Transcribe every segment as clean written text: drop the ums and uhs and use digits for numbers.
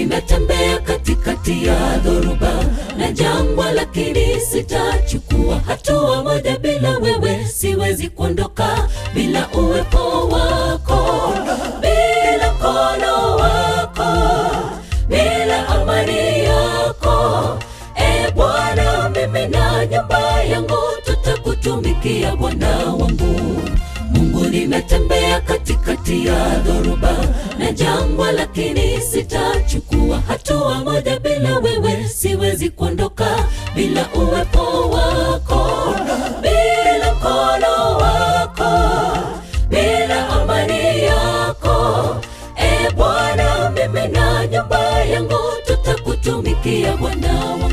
nimetembea katikati ya dhoruba na jangwa, lakini sitachukua hatua moja bila wewe. Siwezi kuondoka bila uwepo wako, bila mkono wako, bila amani yako. E Bwana, mimi na nyumba yangu tutakutumikia Bwana wangu. Mungu, nimetembea katikati ya dhoruba na jangwa, lakini sitachukua hatua moja bila wewe. Siwezi kuondoka bila uwepo wako, bila mkono wako, bila amani yako. E Bwana, mimi na nyumba yangu tutakutumikia Bwana wangu.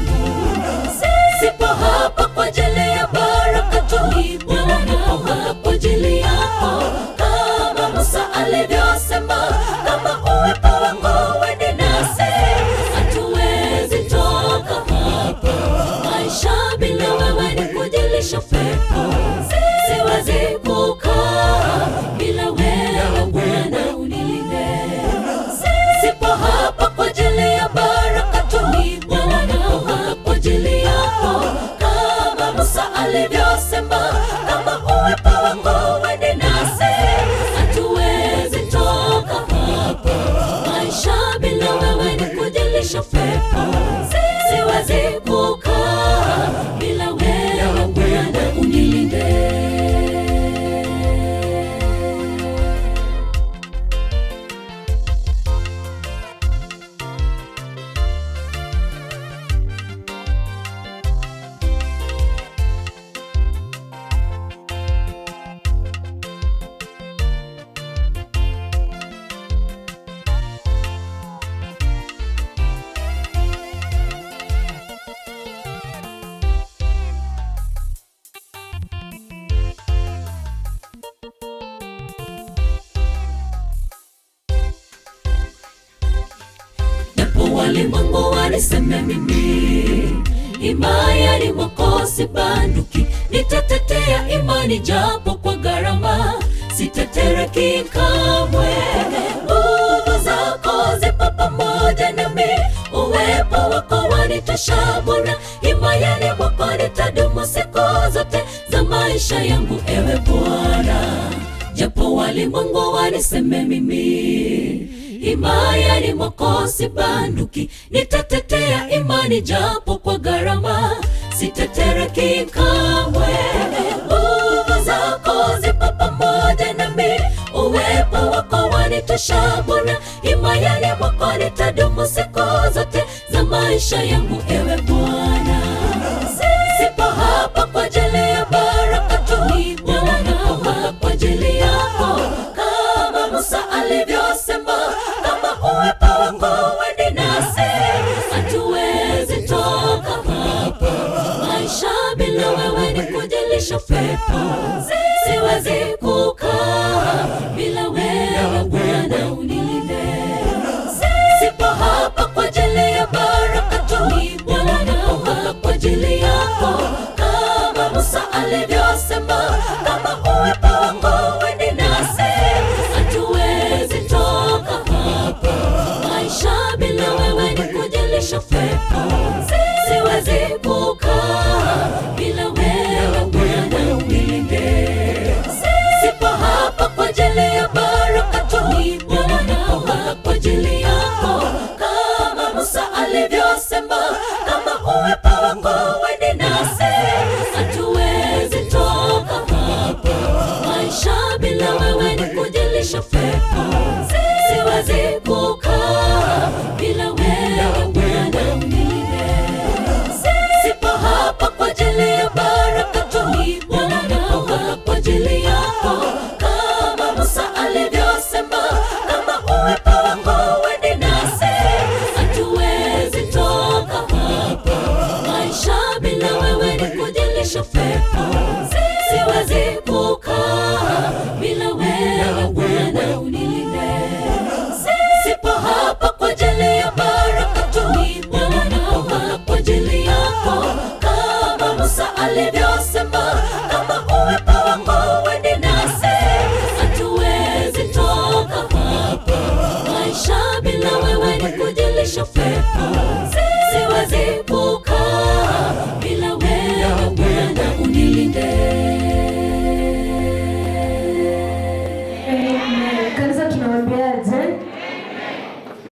Sipo hapa kwa ajili ya baraka tu, nipo hapa kwa ajili yako. Kama Musa alivyosema, kama uwepo wako uende nasi, hatuwezi toka hapa. Maisha bila wewe ni kujilisha pepo, siwezi kukaa bila wewe Bwana, unilinde. Sipo hapa kwa ajili ya baraka tu, nipo hapa kwa ajili yako. Kama Musa alivyosema, kama uwepo wako uende nasi, hatuwezi toka hapa. Maisha bila wewe ni kujilisha pepo, siwezi kukaa bila wewe Bwana, unilinde. Walimwengu waniseme mimi imani mwako sibanduki, nitatetea imani japo kwa gharama, sitatereki kamwe. Nguvu zako zipo pamoja nami, uwepo wako wanitosha Bwana. Imani mwako nitadumu siku zote za maisha yangu, ewe Bwana. Japo walimwengu waniseme mimi imani mwako sibanduki, nitatetea imani japo kwa gharama, sitatereki kamwe. Nguvu zako zipo pamoja nami, uwepo wako wanitosha Bwana. Imani mwako nitadumu siku zote za maisha yangu, ewe Bwana. Sipo hapa kwa ajili ya baraka tu, nipo hapa kwa ajili yako. Kama Musa alivyosema, kama uwepo wako uende nasi, hatuwezi toka hapa. Maisha bila wewe ni kujilisha pepo, siwezi kukaa bila wewe Bwana, unilinde. Sipo hapa kwa ajili ya baraka tu, nipo hapa kwa ajili yako. Kama Musa alivyosema, kama uwepo wako uende nasi, hatuwezi toka hapa. Maisha bila wewe ni kujilisha pepo, siwezi kukaa bila wewe Bwana, unilinde. Sipo hapa kwa ajili ya baraka tu, nipo hapa kwa ajili yako. Kama Musa alivyosema, kama uwepo wako uende nasi, hatuwezi toka hapa. Maisha bila wewe ni kujilisha pepo, siwezi kukaa bila wewe Bwana, unilinde. Sipo hapa kwa ajili ya baraka tu, nipo hapa kwa ajili yako. Kama Musa alivyosema, kama uwepo wako uende nasi, hatuwezi toka hapa. Maisha bila wewe ni kujilisha pepo,